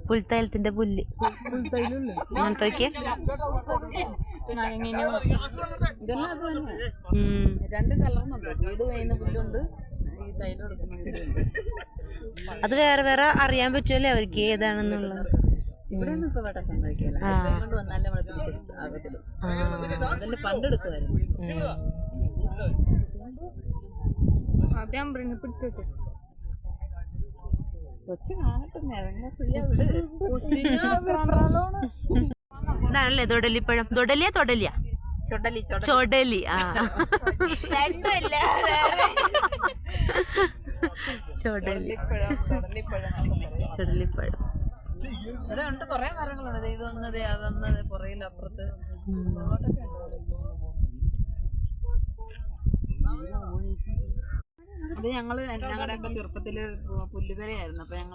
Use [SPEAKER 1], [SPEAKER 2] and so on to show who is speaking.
[SPEAKER 1] പുൽത്തൈലത്തിന്റെ പുല്ല് അങ്ങനത്തെ
[SPEAKER 2] രണ്ട് കളറുന്നുണ്ട്. വീട് കഴിയുന്ന പുല്ലുണ്ട്, ഈ തൈലം എടുക്കുന്ന പുല്ലുണ്ട്.
[SPEAKER 1] അത് വേറെ വേറെ അറിയാൻ പറ്റുമല്ലേ അവർക്ക് ഏതാണെന്നുള്ളത്.
[SPEAKER 2] ഇവിടെ ഒന്നും ഇപ്പൊ വേട്ട സംഭവിക്കില്ല. കൊണ്ട് വന്നാലേ നമ്മളെ തിരിച്ചെടുക്കും. അതല്ലേ പണ്ടെടുക്കുമായിരുന്നു. കൊച്ചു കാണട്ടെ,
[SPEAKER 1] ഇതാണല്ലേ തൊടലിപ്പഴം. തൊടലിയാ തൊടലിയാ ചൊടലി. ചൊടലിപ്പഴം.
[SPEAKER 2] ഇവിടെ ഉണ്ട്, കുറെ മരങ്ങളുണ്ട്. ഇത് വന്നത് അതൊന്നത് പുറയിൽ അപ്പുറത്ത് ഇത് ഞങ്ങള് ഞങ്ങളുടെ ചെറുപ്പത്തില് പുല്ലുകരയായിരുന്നു. അപ്പൊ ഞങ്ങൾ